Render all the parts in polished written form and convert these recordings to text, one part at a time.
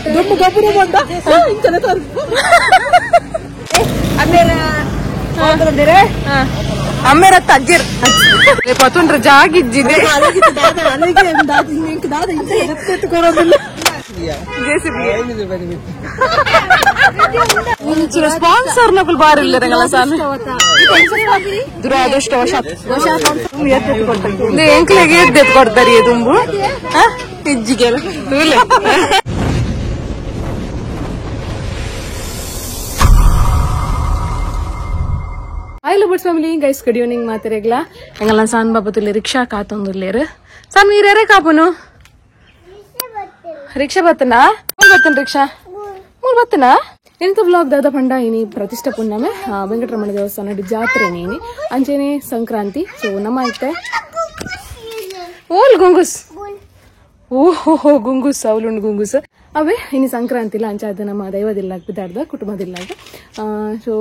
Dum gaburu banda. Incana tar. Amera. Kau dere? Amera tajir. Lepatun rajagi jide. Alagi dadi ning dadi ini repet korodilla. Sponsor ನಕಲ್ ಬಾರಿ ಇಲ್ಲರಂಗಲ್ಲ ಸಾಮಿ ದುರಾದೃಷ್ಟವಶಾತ್ ಎಂಕ್ಲೆಗೆ ಎದ್ದೆತ್ ಕೊಡ್ತಾರಿ ತುಂಬು ಇಜ್ಜಿಗೆಲ್ಲ ಆಯ್ಲು ಬಿಡ್ಸ್ ಫ್ಯಾಮಿಲಿ ಗೈಸ್ ಗುಡ್ ಈವ್ನಿಂಗ್ ಮಾತಿರೆಗ್ಲ ಎಂಗಲ್ಲ ಸಾನ್ ಬಾಬತುಲ್ಲಿ ರಿಕ್ಷಾ ಕಾತೊಂದುಲ್ಲೇರು ಸಾನ್ ನೀರೇ ಕಾಪುನು ರಿಕ್ಷಾ ಬತ್ತನಾ ಬತ್ತನ ರಿಕ್ಷಾ ಮೂರ್ ಬತ್ತನಾ ಎಂತ ಬ್ಲಾಗ್ ದಾದ ಪಂಡ ಇನಿ ಪ್ರತಿಷ್ಠಾ ಪುಣ್ಯಮೆ ವೆಂಕಟರಮಣ ದೇವಸ್ಥಾನ ಜಾತ್ರೆ ನೀನಿ ಅಂಚೆನೆ ಸಂಕ್ರಾಂತಿ ಸೊ ನಮ್ಮ ಐತೆ ಓಲ್ ಗುಂಗುಸ್ ಓಹೋ ಗುಂಗುಸ್ ಅವಲುಂಡು ಗುಂಗುಸ್ ಅವೇ ಇನಿ ಸಂಕ್ರಾಂತಿಲ ಅಂಚಾದ ನಮ್ಮ ದೈವದಿಲ್ಲಾಗ ಬಿದ್ದಾಡ್ದ ಕುಟುಂಬದಿಲ್ಲಾಗ ಸೊ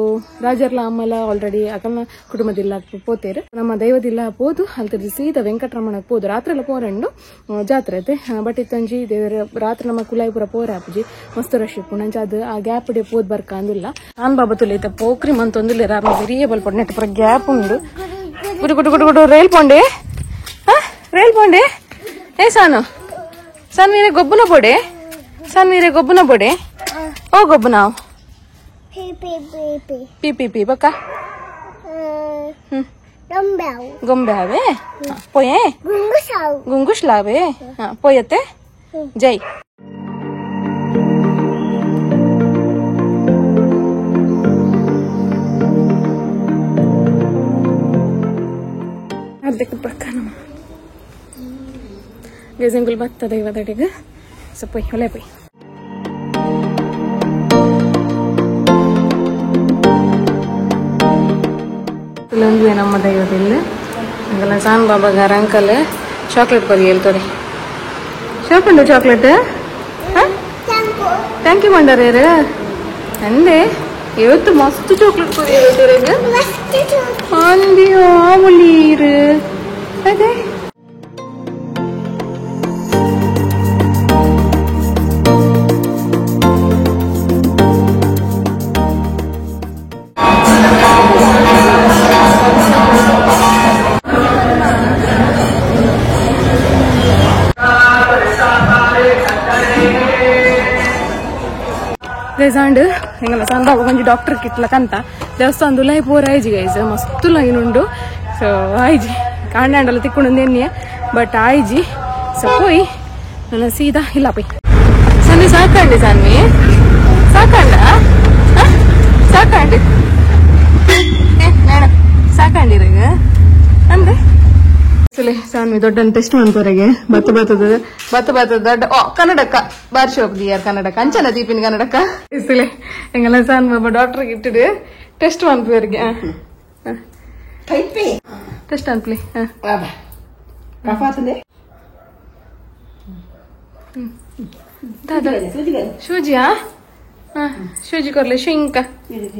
ರಾಜರ್ಲ ಅಮ್ಮಲ ಆಲ್ರೆಡಿ ಅಕಲ್ನ ಕುಟುಂಬದಿಲ್ಲಾಗ ಪೋತೇರು ನಮ್ಮ ದೈವದಿಲ್ಲ ಪೋದು ಅಲ್ತದ ಸೀದಾ ವೆಂಕಟರಮಣಕ್ಕೆ ಪೋದು ರಾತ್ರಿ ಎಲ್ಲ ಪೋರಂಡು ಜಾತ್ರೆ ಐತೆ ಬಟ್ ಇತ್ತಂಜಿ ದೇವರ ರಾತ್ರಿ ನಮ್ಮ ಕುಲಾಯಿಪುರ ಪೋರ ಆಪುಜಿ ಮಸ್ತ್ ರಶ್ ಇಪ್ಪು ನಂಚಾದ ಆ ಗ್ಯಾಪ್ ಡೆ ಪೋದ್ ಬರ್ಕ ಅಂದಿಲ್ಲ ನಾನ್ ಬಾಬತುಲ್ ಐತೆ ಪೋಕ್ರಿ ಮಂತೊಂದಿಲ್ಲ ರಾಮ ಬಿರಿಯ ಬಲ್ಪಡ್ ನೆಟ್ ಪುರ ಗ್ಯಾಪ್ ಉಂಡು ಗುಡು ಗುಡು ಗುಡು ಗುಡು ರೇಲ್ ಪೋಂಡೆ ರೇಲ್ ಪೋಂಡೆ ಏ ಸಾನು ಸಾನ್ ಮೀರೆ ಗೊಬ್ಬನ ಪೋಡೆ San mire gobuna bode. Oh gobuna. Pi baka. Gombau. Gombau be. Poye. Gungusau. Gungus la be. Poyate. Jai. Adek baka nama. Gezengul batta daiva dadiga. So poi hole poi. Tulungu nama daivathille. Angala san baba gar uncle chocolate kori heltore. Chocolate chocolate? Huh? Thank you mandare re. Ande ಇವತ್ತು ಮಸ್ತ್ chocolate ಕರಿ ಹೇಳ್ತಾರೆ ಮಸ್ತ್ chocolate ಅಂದಿ ಆಮುಲೀರ್ ಅದೇ guys ಹಿಂಗಲ್ಲ ಸಂದ ಒಂಜಿ doctor ಕಿಟ್ಲಕಂತ ದೇವಸ್ಥಾನದ ಲೈ ಪೋರ್ ಆಯ್ಜಿ ಗೈಸ್ ಮಸ್ತ್ ಲೈನ್ ಉಂಡು ಸೊ ಆಯ್ಜಿ ಕಾಂಡಾಂಡಲ್ಲ ತಿಕ್ಕೊಂಡು ಎಣ್ಣೆ ಬಟ್ ಆಯ್ಜಿ ಸೊ ಪೋಯ್ ನನ್ನ ಸೀದಾ ಇಲ್ಲ ಪೋಯ್ ಸನ್ನಿ ಸಾಕಂಡಿ ಸನ್ನಿ ಸಾಕಂಡ ಸಾಕಂಡಿ ಸಾಕಂಡಿರಾಗ ಅಂದ್ರೆ ಸಾನ್ವಿ ದೊಡ್ಡ ಟೆಸ್ಟ್ ಮಾಡ್ಕೋರೆಗೆ ಬತ್ತ ದೊಡ್ಡ ಕನ್ನಡಕ್ಕ ಬಾರ್ಶಿ ಹೋಗ್ದಿಯಾರ್ ಕನ್ನಡಕ್ಕ ಅಂಚನ ದೀಪಿನ ಕನ್ನಡಕ್ಕ ಇಸ್ಲೆ ಹೆಂಗಲ್ಲ ಸಾನ್ ಬಾಬಾ ಡಾಕ್ಟರ್ ಇಟ್ಟಿಡು ಟೆಸ್ಟ್ ಮಾಡ್ಕೋರಿಗೆ ಟೆಸ್ಟ್ ಅನ್ಪ್ಲಿ ಶೂಜಿಯಾ ಶೂಜಿ ಕೊರ್ಲಿ ಶಿಂಕ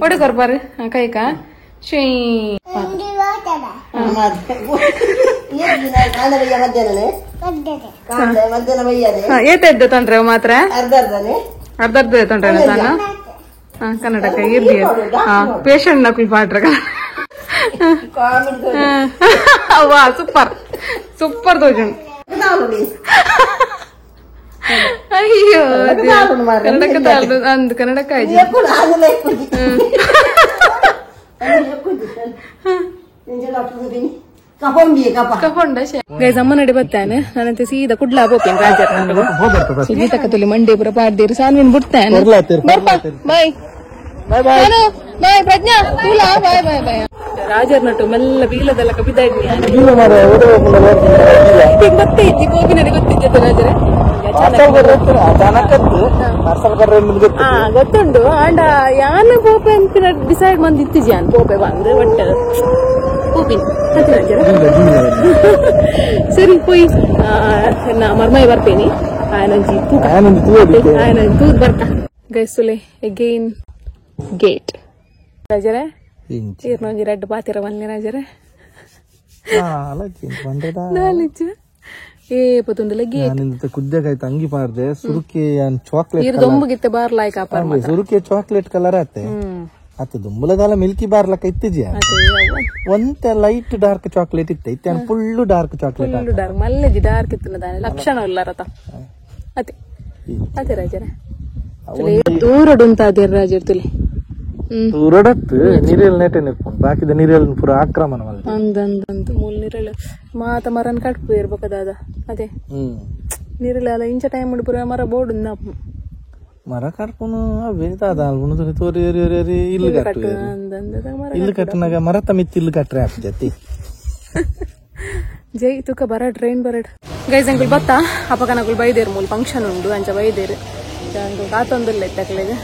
ಒಡೆ ಕೊರ್ಬಾರು ಕೈಕ ಶೀ ಏತದ್ದು ತೊಂದ್ರೆ ಮಾತ್ರ ಅರ್ಧ ತೊಂದ್ರೆ ತಾನು ಕನ್ನಡಕ ಇರ್ಲಿ ಪೇಷಂಟ್ ನಕಲ್ ಪಾಟ್ರ ಅವ್ವಾ ಸೂಪರ್ ತೋಜುಂಡು ಅಯ್ಯೋ ಕನ್ನಡಕ ಅಂದ್ ಕನ್ನಡಕ ಆಯ್ತು ಗೈಸ್ ಅಮ್ಮ ನಡಿ ಬತ್ತಾನೆ ನಾನಂತೆ ಸೀದಾ ಕುಡ್ಲಾ ಹೋಗ್ತೇನೆ ರಾಜರ್ ಗೀತಕತ್ತಲ್ಲಿ ಮಂಡಿ ಪುರ ಪಾಡ್ದಿರು ಸಾನ್ವಿನ್ ಬಿಡ್ತಾನೆ ಬಾಯ್ ಬಾಯ್ ಪ್ರಜ್ಞಾ ಬಾಯ್ ಬಾಯ್ ಬಾಯ್ ರಾಜರ್ ನಟು ಮೆಲ್ಲ ಬೀಲದೆಲ್ಲ ಕಬಿದ್ದಾಡ್ನಿ ಮತ್ತೆ ಇದ್ದಿ ಕೋಪಿನಲ್ಲಿ ಗೊತ್ತಿದ್ದ ರಾಜರೇ ಗೊತ್ತುಂಡು ಆಂಡ ಯಾನು ಪೋಪೆ ಅಂತ ಡಿಸೈಡ್ ಮಂದಿ ಇತ್ತಿಜಿ ಅನ್ ಪೋಪೆ ಬಂದು ಒಟ್ಟು ಪೋಪಿನ ಸರಿ ಪೋಯ್ ನಾ ಮರ್ಮೈ ಬರ್ತೇನೆ ಆಯನಂಜಿ ತೂದ್ ಬರ್ತಾ ಗೈಸುಲೆ ಎಗೇನ್ ಗೇಟ್ ರಾಜರೇ ಇರ್ನೊಂಜಿ ರೆಡ್ ಪಾತಿರ ಬನ್ನಿ ರಾಜರೇ ನಾಲಿಚ್ಚ ಪತ್ತೊಂದಲ್ಲ ಗೇಟ್ ಕುದ್ದೆಗಾಯ್ತು ಅಂಗಿ ಪಾರ್ದೆ ಸುರುಕಿ ಚಾಕ್ಲೇಟ್ ಇರ್ ದೊಂಬುಗಿತ್ತೆ ಬಾರ್ಲಾಯ್ ಕಾಪಾರ ಸುರುಕಿ ಚಾಕ್ಲೇಟ್ ಕಲರ್ ಆತೆ ಅತ್ತ ದುಂಬುಲದಾಲ ಮಿಲ್ಕಿ ಬಾರ್ಲಕ್ಕ ಇತ್ತಿದ್ಯಾ ಒಂತೆ ಲೈಟ್ ಡಾರ್ಕ್ ಚಾಕ್ಲೇಟ್ ಇತ್ತೆ full dark chocolate full dark ಮಲ್ಲೆಜಿ ಡಾರ್ಕ್ ಇತ್ತು ಲಕ್ಷಣ ಇಲ್ಲ ರತ ಅತೆ ಅದೇ ರಾಜರ ದೂರಡುಂತ ಅದೇ ರಾಜರ್ ತುಲಿ ದೂರಡತ್ತು ನೀರಿಲ್ ನೆಟ್ಟೆ ನಿರ್ಪುಂಡು ಬಾಕಿದ ನೀರಿಲ್ ಪೂರ ಆಕ್ರಮಣ ಮಲ್ಪೆ ಅಂದಂದಂತ ಮೂಲ ನೀರಲ್ಲ ಮಾತ ಮರನ್ ಕಟ್ಪು ಇರ್ಬೇಕದಾದ ಅದೇ ನೀರಲ್ಲ ಅಲ್ಲ ಇಂಚ ಟೈಮ್ ಮುಡಿ ಪೂರ ಮರ ಬೋರ್ಡ್ ಮರ ಕಟ್ಪುನು ಅವೇ ದಾದ ತೋರಿ ಇಲ್ಲು ಕಟ್ಟು ಇಲ್ಲು ಕಟ್ಟನಾಗ ಮರ ತಮಿತ್ ಇಲ್ಲು ಕಟ್ರೆ ಆಗ್ತೈತಿ ಜೈ ತುಕ ಬರ ಟ್ರೈನ್ ಬರಡ್ ಗೈಸ್ ಅಂಕಲ್ ಬತ್ತಾ ಅಪಕನಕುಲ್ ಬೈದೇರು ಮೂಲ ಫಂಕ್ಷನ್ ಉಂಡು ಅಂಚ ಬೈದೇರು ಕಾತೊಂದಿಲ್ಲ ಇತ್ತಕ್ಲೆಗೆ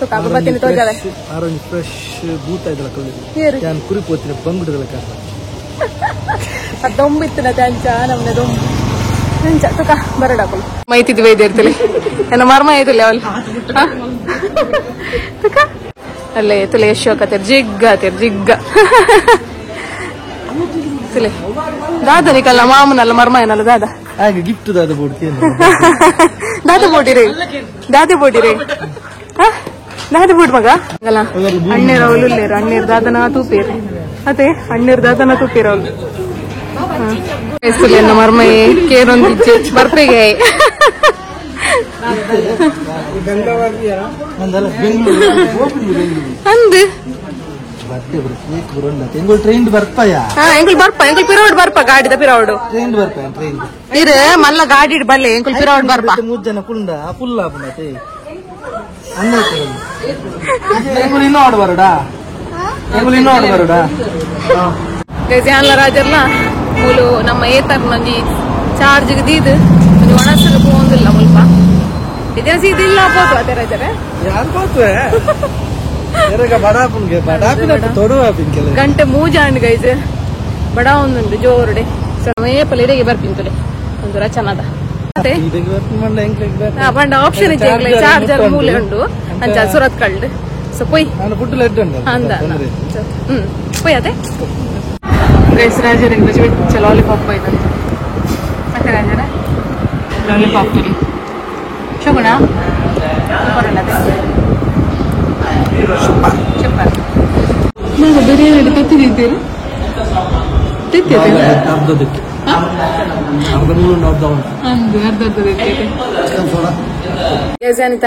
ತುಕ ಅಪ್ಪ ಬತ್ತೀನಿ ತೋಜಾಳೆ ಆರೆಂಜ್ ಫ್ರೆಶ್ ಬೂತ ಇದಲ್ಲ ಕಳ್ಳಿ ನಾನು ಕುರಿ ಪೋತಿನ ಬಂಗುಡಗಳ ಕಾಸ ಅದೊಂಬಿತ್ತಿನ ಅಂಚ ನಮ್ನೆ ದೊಂಬು ಅಂಚ ತುಕ ಬರಡಕುಲ್ ಮೈತಿದ್ ಬೈದೇರ್ತಲಿ ನನ್ನ ಮರ್ಮ ಐತಿಲ್ಲ ಅವಲ್ ತುಕ ಅಲ್ಲೇ ತುಲೆ ಯಶೋಕತೆರ್ ಜಿಗ್ಗ ತುಲೆ ದಾದ ನಿಕಲ್ಲ ಮಾಮನಲ್ಲ ಮರ್ಮ ಏನಲ್ಲ ದಾದ ಹಾಗೆ ಗಿಫ್ಟ್ ದಾದ ಬೋಡ್ತಿ ದಾದ ಬೋಡಿರೇ ದಾದ ಬೋಡ್ ಮಗ ಅಲ್ಲ ಅಣ್ಣೇರ ಅವಳು ಇಲ್ಲೇರು ಅಣ್ಣೇರ್ ದಾದನ ತೂಪೇರು ಅದೇ ಅಣ್ಣೇರ್ ದಾದನ ತೂಪೇರು ಅವಳು ಎನ್ನ ಮರ್ಮಯೇ ಕೇರೊಂದಿಜ್ಜೆ ಬರ್ಪೆಗೆ ಅಂದ್ ಟ್ರೈನ್ ಬರ್ಪಾಯ ಎಂಕುಲ್ ಬರ್ಪ ಎಂಕುಲ್ ಪಿರೋಡ್ ಬರ್ಪ ಗಾಡಿದ ಪಿರೋಡು ಟ್ರೈನ್ ಬರ್ಪಾಯ ಟ್ರೈನ್ ಇರು ಮಲ್ಲ ಗಾಡಿ ಬಲ್ಲೆ ಎಂಕುಲ್ ಪಿರೋಡ್ ಬರ್ಪ 3 ಜನ ಕುಂಡ ಫುಲ್ ಆಪುನತೆ ಎಂಕುಲ್ ಇನ್ನೋಡ್ ಬರಡಾ ಗಜಾನ್ಲ ರಾಜರ್ಲ ಮೂಲು ನಮ್ಮ ಏತರ್ ನಂಜಿ ಚಾರ್ಜ್ ದೀದ್ ಒಂದು ಒಣಸಗ ಪೋಂದಿಲ್ಲ ಮುಲ್ಪ ಇದೇ ಸೀದಿಲ್ಲ ಪೋತು ಅದೇ ರಾಜರೇ ಯಾರು ಪೋತುವೆ ಗಂಟೆ ಮೂಜಾಂಡ್ ಗೈಸ್ ಬಡ ಒಂದುಂಟು ಜೋರುಡೆ ಸಮಯಪಲ್ಲ ಇಡೆಗೆ ಬರ್ಪಿಂತಲೆ ಒಂದು ರಚನದ ಪಂಡ ಆಪ್ಷನ್ ಇಜ್ಜೆ ಚಾರ್ಜರ್ ಮೂಲೆ ಉಂಡು ಅಂಚ ಸುರತ್ ಕಳ್ಳು ಸೊ ಪೊಯ್ ಅಂದ ಪೊಯ್ ಅದೇ ಗೈಸ್ ರಾಜರ ಬೆಚ್ಚ ಲಾಲಿಪಾಪ್ ಆಯ್ತಂತ ಮತ್ತೆ ರಾಜರ ಲಾಲಿಪಾಪ್ ತುಲಿ ಶಗುಣ ಬಿರಿಯಾನಿ ತೆತ್ತಿದ್ದೀರಿ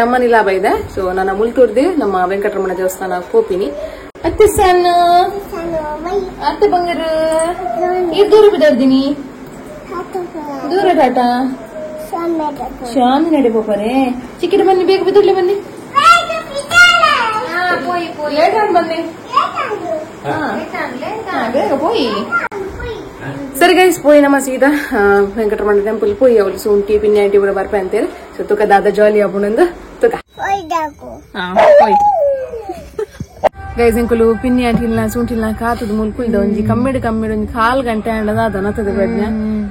ಅಮ್ಮನಿ ಲಾಭ ಇದೆ ಸೊ ನನ್ನ ಮುಲ್ತೂರ್ದಿ ನಮ್ಮ ವೆಂಕಟರಮಣ ದೇವಸ್ಥಾನ ಕೋಪಿನಿ ಅತ್ತೆ ಸಣ್ಣ ಅತ್ತೆ ಬಂಗಾರ ಈಗ ದೂರ ಬಿದ್ದಾರ್ದಿನಿ ದೂರ ಟಾಟಾ ಶಾಮಿ ನಡೆ ಬೋಪರೆ ಚಿಕ್ಕಿಟ ಬನ್ನಿ ಬೇಗ ಬಿದ್ದರ್ಲಿ ಬನ್ನಿ ಲೇಟ್ ಆಗಿ ಬನ್ನಿ ಬೇಗ ಪೋಯಿ ಸರಿ ಗೈಸ್ ಪೋಯಿ ನಮ್ಮ ಸೀದಾ ವೆಂಕಟರಮಣ ಟೆಂಪಲ್ ಪೋಯಿ ಅವಳು ಸೂಂಟಿ ಪಿನ್ಯಾಟಿ ಕೂಡ ಬರ್ಪೆ ಅಂತೇಳಿ ಸೊ ತುಕ ದಾದ ಜಾಲಿ ಹಬ್ಬನಂದು ತುಕ ಪೋಯಿ ಗೈಸ್ ಎಂಕುಲು ಪಿನ್ಯಾಟಿಲ್ನ ಸೂಂಟಿಲ್ನ ಕಾತದ ಮುಲ್ ಕುಯ್ದ ಒಂಜಿ ಕಮ್ಮಿಡ್ ಒಂಜಿ 1/4 ಗಂಟೆ ಅಂಡದ ಅದನತದ ಬೆಡ್ನ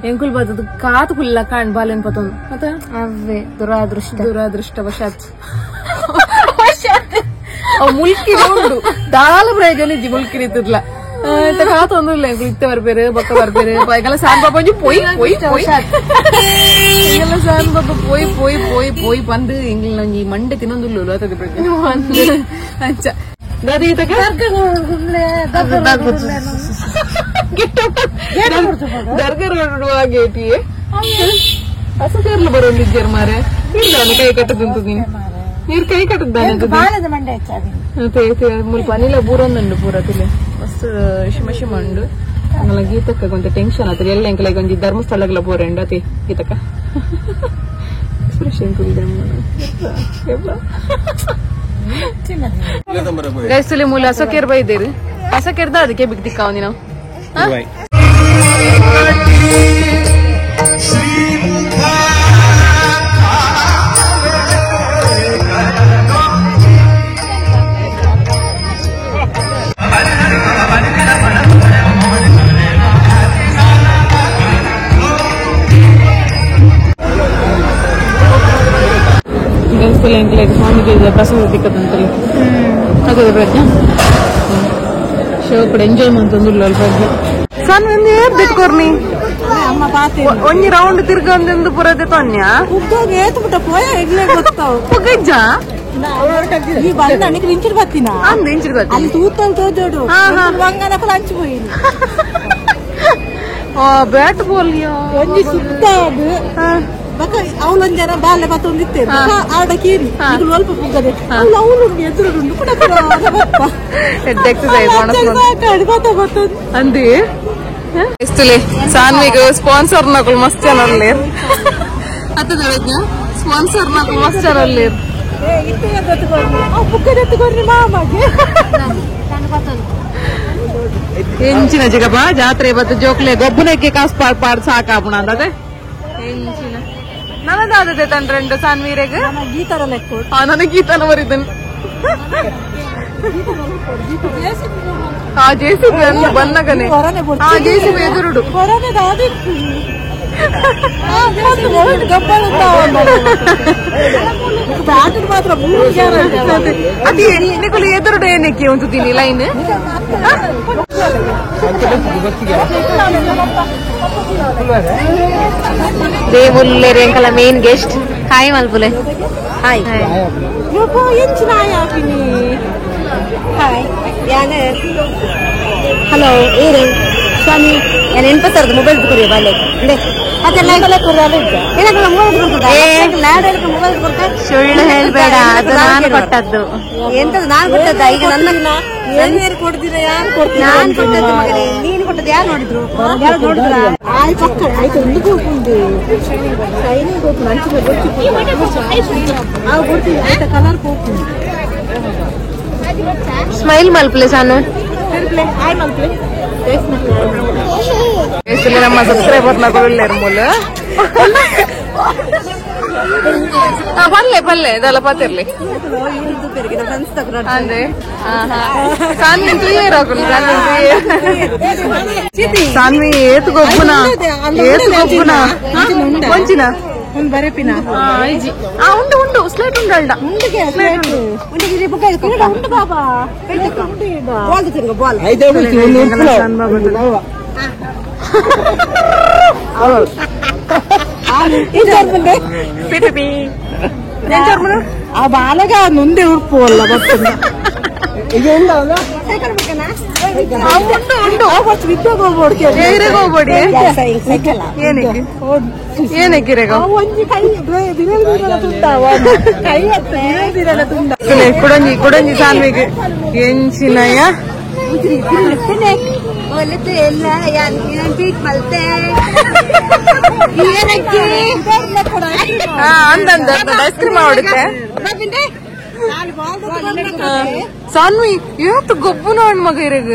ಎಂಕುಲ್ ಬರ್ತದ ಕಾತು ಕುಲ್ಲ ಕಾಣ್ ಬಾಲೆನ್ ಪತೊಂದು ಮತ್ತ ಅವೇ ದುರಾದೃಷ್ಟವಶಾತ್ ಅವ್ ಮುಲ್ಕಿ ಉಂಡು ದಾಲ ಪ್ರಯೋಜನ ಇದ್ದಿ ಮುಲ್ಕಿನ ಇತ್ತದ್ಲ ಕಾತೊಂದಿಲ್ಲ ಎಂಕುಲ್ ಇತ್ತೆ ಬರ್ಬೇರು ಬಕ್ಕ ಬರ್ಬೇರು ಈಗೆಲ್ಲ ಸಾನ್ ಬಾಬಾ ಒಂಜಿ ಪೊಯ್ ಈಗೆಲ್ಲ ಸಾನ್ ಬಾಬಾ ಪೊಯ್ ಬಂದು ಎಂಗಿಲ್ ಒಂಜಿ ಮಂಡೆ ತಿನ್ನೊಂದುಲ್ಲು ಅತದ ಪ್ರಯೋಜನ ಅಂಚ ಗೇಟಿಗೆ ಹಸಕರ್ಲು ಬರೋದಿದ್ಯಾರ ಮಾರೆ ಇಲ್ಲ ಕೈ ಕಟ್ಟದಂತ ನೀರ್ ಕೈ ಕಟ್ಟದ್ದಾನೆ ಮುಲ್ಪ ಅನಿಲ ಬೂರೊಂದುಂಡು ಪೂರ ತಿಳಿ ಮಸ್ತ್ ಶಿಮ ಉಂಡು ಅಂಗಲ ಗೀತಕ್ಕ ಕೊಂಚ ಟೆನ್ಷನ್ ಆತದ ಎಲ್ಲ ಎಂಕಲ ಒಂಜಿ ಧರ್ಮಸ್ಥಳಗಳ ಬೋರೆಂಡು ಅತಿ ಗೀತಕ್ಕ ಗೈಸುಲಿ ಮೂಲ ಹಸಕೇರ್ ಬೈದೇರಿ ಹಸಕೇರ್ದ ಅದಕ್ಕೆ ಬಿಗ್ ದಿಕ್ಕಾವ ನಾವು ಸ್ವಾಮಿಗೆ ಪ್ರಸಾದ ದಿಕ್ಕದಂತಲ್ಲಿ ಅದೇ ಪ್ರಜ್ಞೆ ಶೋ ಕೂಡ ಎಂಜಾಯ್ ಮಾಡ್ತಂದಿಲ್ಲ ಅಲ್ಪ ಸಣ್ಣ ಬಿಟ್ಕೋರ್ನಿ ಅಮ್ಮ ಪಾತೆ ಒಂಜಿ ರೌಂಡ್ ತಿರ್ಗೊಂದು ಪುರದೆ ತೊನ್ಯ ಉದ್ದೋಗಿ ಏತ್ಬಿಟ್ಟ ಪೋಯ ಎಗ್ಲೇ ಗೊತ್ತಾವು ಪುಗಜ್ಜ ಈ ಬಂದ ನಿಕ್ ನಿಂಚಿಡ್ ಬತ್ತಿನ ಅಂದ್ ಇಂಚಿಡ್ ಬತ್ತಿ ಅಲ್ಲಿ ತೂತಲ್ ತೋಜೋಡು వంగనకు లంచిపోయింది ಬ್ಯಾಟ್ ಬೋಲ್ಯೋ ಒಂಜಿ ಸುತ್ತ ಅದು ಬಕ ಅವಳೊಂದ್ ಜನ ಬಾಲ್ಯ ಬತ್ತೊಂದಿತ್ತೇನೆ ಆಡ ಕೀರಿ ಇದು ಸ್ವಲ್ಪ ಪುಗ್ಗದೆ ಅವಳು ಎದುರುಂಡು ಕೂಡ ಎಕ್ಸರ್ಸೈಸ್ ಬತ್ತೊಂದು ಅಂದಿ ಇಷ್ಟುಲೆ ಸಾನ್ವಿಗೆ ಸ್ಪಾನ್ಸರ್ ನಕಲ್ ಮಸ್ತ್ ಚಾನಲ್ ಅತ್ತ ಸ್ಪಾನ್ಸರ್ ನಕಲ್ ಮಸ್ತ್ ಚಾನಲ್ ಪುಗ್ಗದೆತ್ತುಕೊಡ್ರಿ ಮಾಮಗೆ ಎಂಚಿನ ಜಿಗಪ್ಪ ಜಾತ್ರೆ ಬತ್ತು ಜೋಕ್ಲೆ ಗೊಬ್ಬನಕ್ಕೆ ಕಾಸು ಪಾಡ್ ಸಾಕಾಪಣ ಅಂದದೆ ಎಂಚಿನ ನನದಾದದೆ ತಂಡ್ರೆಂಡು ಸಾನ್ವೀರೆಗೆ ಗೀತರ ಲೆಕ್ಕ ನನಗೆ ಗೀತನ ಬರಿದನು ಜೇಸಿಬಿ ಅಂದು ಬನ್ನಗನೆ ಜೇಸಿಬಿ ಎದುರುಡು ಹೊರನೆ ದಾದಿತ್ತು ಮಾತ್ರ ಅದೇ ನಿಕುಲು ಎದುರುಡು ಏನಕ್ಕೆ ಒಂದು ತಿನಿ ಲೈನ್ ದೇವುಲ್ಲೆ ರೇಂಕಲ ಮೇನ್ ಗೆಸ್ಟ್ ಹಾಯ್ ಮಲ್ಪುಲೆ ಹಾಯ್ ಎಂಚಿನ ಯಾಪಿನಿ ಹಾಯ್ ಯಾನೆ ಹಲೋ ಏರು ಸ್ವಾಮಿ ഞാൻ 80 ಮೊಬೈಲ್ ಕೊಡಿ ಬಾಲೆ ಸುಳ್ಳು ಹೇಳ್ಬೇಡ ಅದು ನಾನು ಕೊಟ್ಟದ್ದು ಎಂತದ್ದು ನಾನು ಕೊಟ್ಟದ್ದ ಈಗ ನನ್ನ ಕೊಡ್ತೀರ ಯಾರು ಕೊಡ್ತೀನಿ ನಾನು ಕೊಟ್ಟದ್ದು ಮಗನೇ ನೀನು ಕೊಟ್ಟದ್ದು ಯಾರು ನೋಡಿದ್ರು ಯಾರು ನೋಡಿದ್ರ ಆಯ್ತು ಪಕ್ಕ ಆಯ್ತು ಒಂದು ಹೋಗ್ಬೋದು ಶೈನಿಂಗ್ ಹೋಗ್ತು ನಂಚಿನ ಕೊಡ್ತೀವಿ ಆಯ್ತಾ ಕಲರ್ ಹೋಗ್ತೀನಿ ಸ್ಮೈಲ್ ಮಲ್ಪಲೆ ಸಾನು ಹಾಯ್ ಮಲ್ಪಲೆ ನಮ್ಮ ಸಬ್ಸ್ಕ್ರೈಬರ್ ನಗೊಳ್ಳೆ ಮೂಲ ಪಲ್ಲೆ ಪಲ್ಲೆ ಇದೆಲ್ಲ ಪತ್ತಿರ್ಲಿ ಅಂದ್ರೆ ಸಾನ್ವಿ ಕ್ಲಿಯರ್ ಆಗುದು ಸಾನ್ವಿ ಏತು ಗೊಬ್ಬುನ ಕೊಂಚಿನ ಬರಪಿನ ಉಂಡು ಉಂಡು ಸ್ಲೇಟ್ ಉಂಡು ಅಲ್ಡ ಉಂಡು ಬಾಬಾ ಬಾಲ್ ತಿಂಗ ಬಾಲ್ ಆ ಬಾಲಗ ನೊಂದೆ ಉಡ್ಪುವಲ್ಲ ಬರ್ತದೆ ಹೋಗ್ಬೇಡಿ ಏನಕ್ಕೆ ಕುಡಂಜಿ ಕುಡಂಜಿ ಸಾನ್ವಿಗೆ ಎಂಚಿನಯ್ಯ ಅಂದಂದ ಐಸ್ ಕ್ರೀಮ್ ಮಾಡುತ್ತೆ ಸಾನ್ವಿ ಇವತ್ತು ಗೊಬ್ಬು ನೋಡ್ ಮಗ ಇರಗ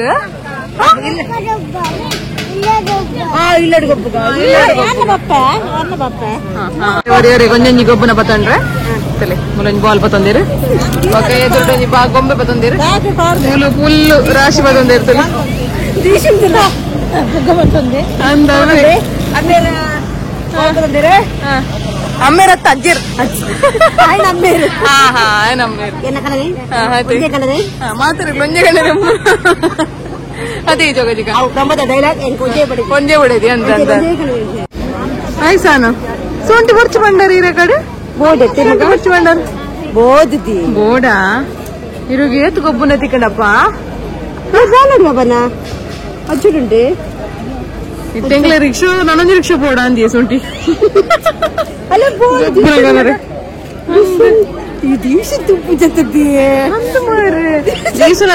ಗೊಂಜಿ ಗೊಬ್ಬನ ಬತ್ತಂಡ್ರೆ ಮುಲಂಜಿ ಬಾಲ್ ಬತ್ತಂದಿರು ಓಕೆ ಎದುರುಡೊಂಜಿ ಬಾ ಗೊಂಬೆ ಬತ್ತಂದಿರು ಫುಲ್ ರಾಶಿ ಬತ್ತಂದಿರ್ತಲ್ಲ ಅಮ್ಮೇರತ್ತ ಅಜ್ಜಿರ್ ಮಾತಾಡ ಗೊಂಜೆ ಕಡೆ ಅದೇ ಜೋಗ ಜಿಗ ಕೊಂಜೆ ಬಿಡದಿ ಅಂತ ಆಯ್ ಸಾನು ಸೋಂಟಿ ಬರ್ಚು ಬಂಡಾರ ಇರ ಕಡೆ ಬರ್ಚು ಬಂಡಾರ ಬೋಡಾ ಇರುಗ ಏತ್ ಗೊಬ್ಬನ ತಿಕ್ಕಂಡಪ್ಪ ಬನ ಅಜ್ಜುಡುಂಡೆ ಇಟ್ಟೆಂಗ್ಲ ರಿಕ್ಷಾ ನನೊಂದು ರಿಕ್ಷಾ ಬೋಡ ಅಂದಿಯ ಸೊಂಟಿ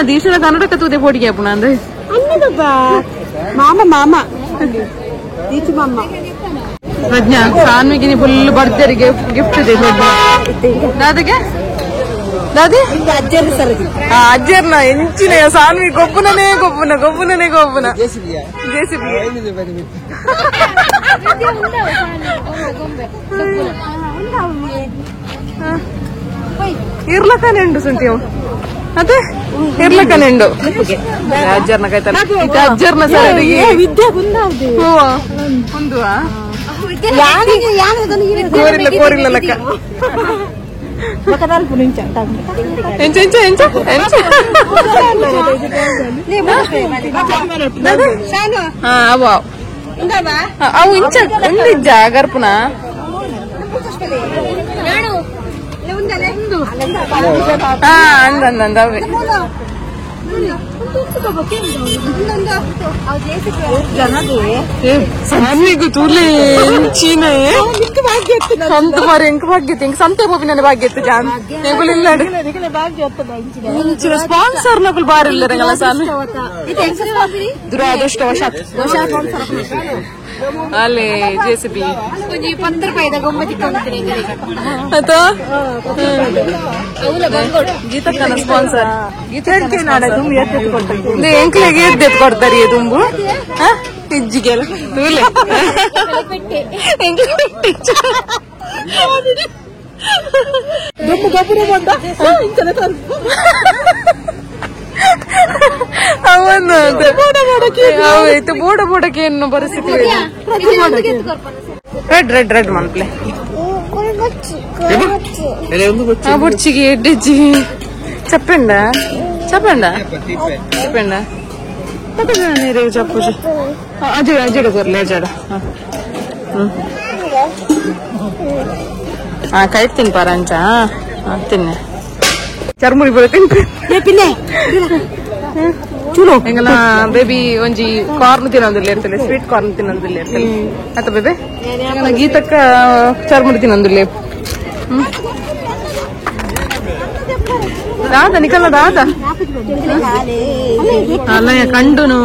ದೀಸನ ಕನ್ನಡ ಕತ್ತುವುದೇ ಪೋಟಿಗೆ ಅಪ್ಪನ ಅಂದ್ರೆ ಮಾಮ ಮಾಮ ದೀಚು ಮಾಮ ಪ್ರಜ್ಞಾ ಸಾನ್ವಿಗೆ ಫುಲ್ ಬರ್ಜರಿಗೆ ಗಿಫ್ಟ್ ಇದೆ ದಾದಿಗೆ ದಾದಿ ಅಜ್ಜರ್ನ ಎಂಚಿನ ಸಾನ್ವಿ ಗೊಬ್ಬನೇ ಗೊಬ್ಬನ ಗೊಬ್ಬನೇ ಗೊಬ್ಬನ ಜೆಸಿಬಿ ಇರ್ಲಕ್ಕನೆಂಡು ಸುಂಟಿಯವು ಅದೇ ಇರ್ಲಕ್ಕನೆಂಡು ಅಜ್ಜರ್ನ ಕಾಯ್ತಾನೆ ಅಜ್ಜರ್ನ ಸರಿ ವಿದ್ಯೆ ಹೊಂದುವ ಕೋರಿಲ್ಲ ಕೋರಿಲ್ಲ ಲೆಕ್ಕ ಎಂಚ ಎಂಚ ಎಂಚ ಎಂಚ ಹಾ ಅವ ಅವು ಇಂಚ ಒಂದಿಜ್ಜ ಗರ್ಪುನ ಹಾ ಅಂದಂದ ಅವೇ ಸಾನಿಗೂ ತೂಲೆ ಚೀನ ಸಂತ ಮಾರಿ ಎಂಕ ಭಾಗ್ಯತೆ ಇಂಕ ಸಂತೆ ಬೋಪಿ ನನ್ನ ಭಾಗ್ಯತೆ ಜಾನ್ ನೆಗುಲಿಲ್ಲಾಡು ಸ್ಪಾನ್ಸರ್ ನಕುಲ್ ಬಾರಿ ಇಲ್ಲರಂಗಲ್ಲ ಸಾನು ದುರಾದೃಷ್ಟವಶಾತ್ ಅಲ್ಲಿ ಜೆಸಿಬಿ ಒಂಜಿ 10 ರೂಪಾಯಿದ ಗೊಂಬತಿ ಅಥವಾ ಗೀತಕ್ಕನ ಸ್ಪಾನ್ಸರ್ ಗೀತಕ್ಕೆ ನಾಡ ತುಂಬಿ ಎತ್ತಿ ಕೊಡ್ತಾರೆ ಎಂಕ್ಲೆಗೆ ಎದ್ದು ಕೊಡ್ತಾರೆ ತುಂಬು ಇಜ್ಜಿಗೆಲ್ಲ ತೂಲೆ ಅವನು ಬೋಡ ಬೋಡಕ್ಕೆ ಏನು ಪರಿಸ್ಥಿತಿ ರೆಡ್ ರೆಡ್ ಮನ್ಪ್ಲೆ ಬುಡ್ಚಿಗೆ ಎಡ್ಡಿಜ್ಜಿ ಚಪ್ಪೆಂಡ ಚಪ್ಪೆಂಡ ಚಪ್ಪೆಂಡ ನೀರು ಚಪ್ಪುಜಿ ಅಜಡ ಅಜಡ ಕೊರ್ಲೆ ಅಜಡ ಕೈತೀನಿ ಪರಂಚ ತಿನ್ನೆ ಚರ್ಮುರಿ ಬರುತ್ತೆ ಚೂಲು ಎಂಗಲ ಬೇಬಿ ಒಂಜಿ ಕಾರ್ನ್ ತಿನ್ನೋದಿಲ್ಲ ಇರ್ತದೆ ಸ್ವೀಟ್ ಕಾರ್ನ್ ತಿನ್ನೋದಿಲ್ಲ ಇರ್ತದೆ ಆತ ಬೇಬೆ ಗೀತಕ್ಕ ಚರ್ಮುರಿ ತಿನ್ನೋದಿಲ್ಲ ದಾದ ನಿಕಲ್ಲ ದಾದ ಅಲ್ಲಯ್ಯ ಕಂಡುನು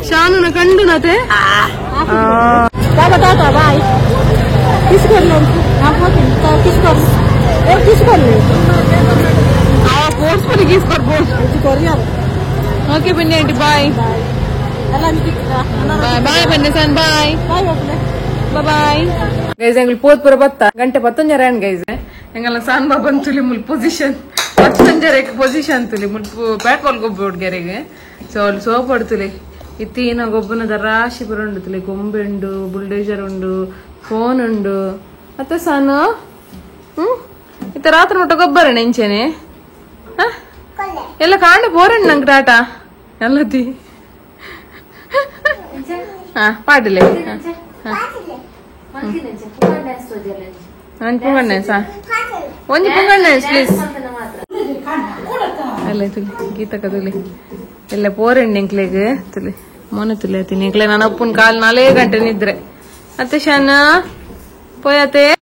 ಶಾನುನ ಕಂಡುನತೆ ಓಕೆ ಬನ್ನಿ ಆಂಟಿ ಬಾಯ್ ಬಾಯ್ ಬನ್ನಿ ಸನ್ ಬಾಯ್ ಬಾಯ್ ಗೈಸ್ ಎಂಗ್ಳು ಪೋತ್ ಪುರ ಬತ್ತ ಗಂಟೆ 11 ಜರ ಗೈಸ್ ಎಂಗಲ್ಲ ಸಾನ್ ಬಾ ಬಂತುಲಿ ಮುಲ್ ಪೊಸಿಷನ್ 11 ಜರಕ್ಕೆ ಪೊಸಿಷನ್ ತುಲಿ ಮುಲ್ ಬ್ಯಾಟ್ ಬಾಲ್ ಗೊಬ್ಬ ಹುಡ್ಗೆರೆಗೆ ಸೊ ಅಲ್ಲಿ ಸೋಪ್ ಹೊಡ್ತುಲಿ ಇತ್ತೀನ ಗೊಬ್ಬನದ ರಾಶಿ ಪುರ ಉಂಡು ತುಲಿ ಗೊಂಬೆ ಉಂಡು ಬುಲ್ಡೇಜರ್ ಉಂಡು ಫೋನ್ ಉಂಡು ಮತ್ತೆ ಸಾನು ಇತ್ತ ರಾತ್ರಿ ಮುಟ್ಟ ಗೊಬ್ಬರ ನೆಂಚೇನೆ ಎಲ್ಲ ಕಾಂಡ ಬೋರಂಡ್ ನಂಗೆ ಟಾಟಾ ಎಲ್ಲದಿ ಪಾಡಿಲೆ ಪುಂಗಣ್ಣೆ ಸಾ ಒಂಜಿ ಪುಂಗಣ್ಣೆ ಪ್ಲೀಸ್ ಎಲ್ಲ ತುಲಿ ಗೀತಕ ತುಲಿ ಎಲ್ಲ ಪೋರೆಂಡ್ ಎಂಕ್ಲೆಗ್ ತುಲಿ ಮೊನೆ ತುಲಿ ಆತೀನಿ ಎಂಕ್ಲೆ ನನ್ನ ಅಪ್ಪನ ಕಾಲ್ 4 ಗಂಟೆ ನಿದ್ರೆ ಮತ್ತೆ ಶಾನ ಪೋಯತೆ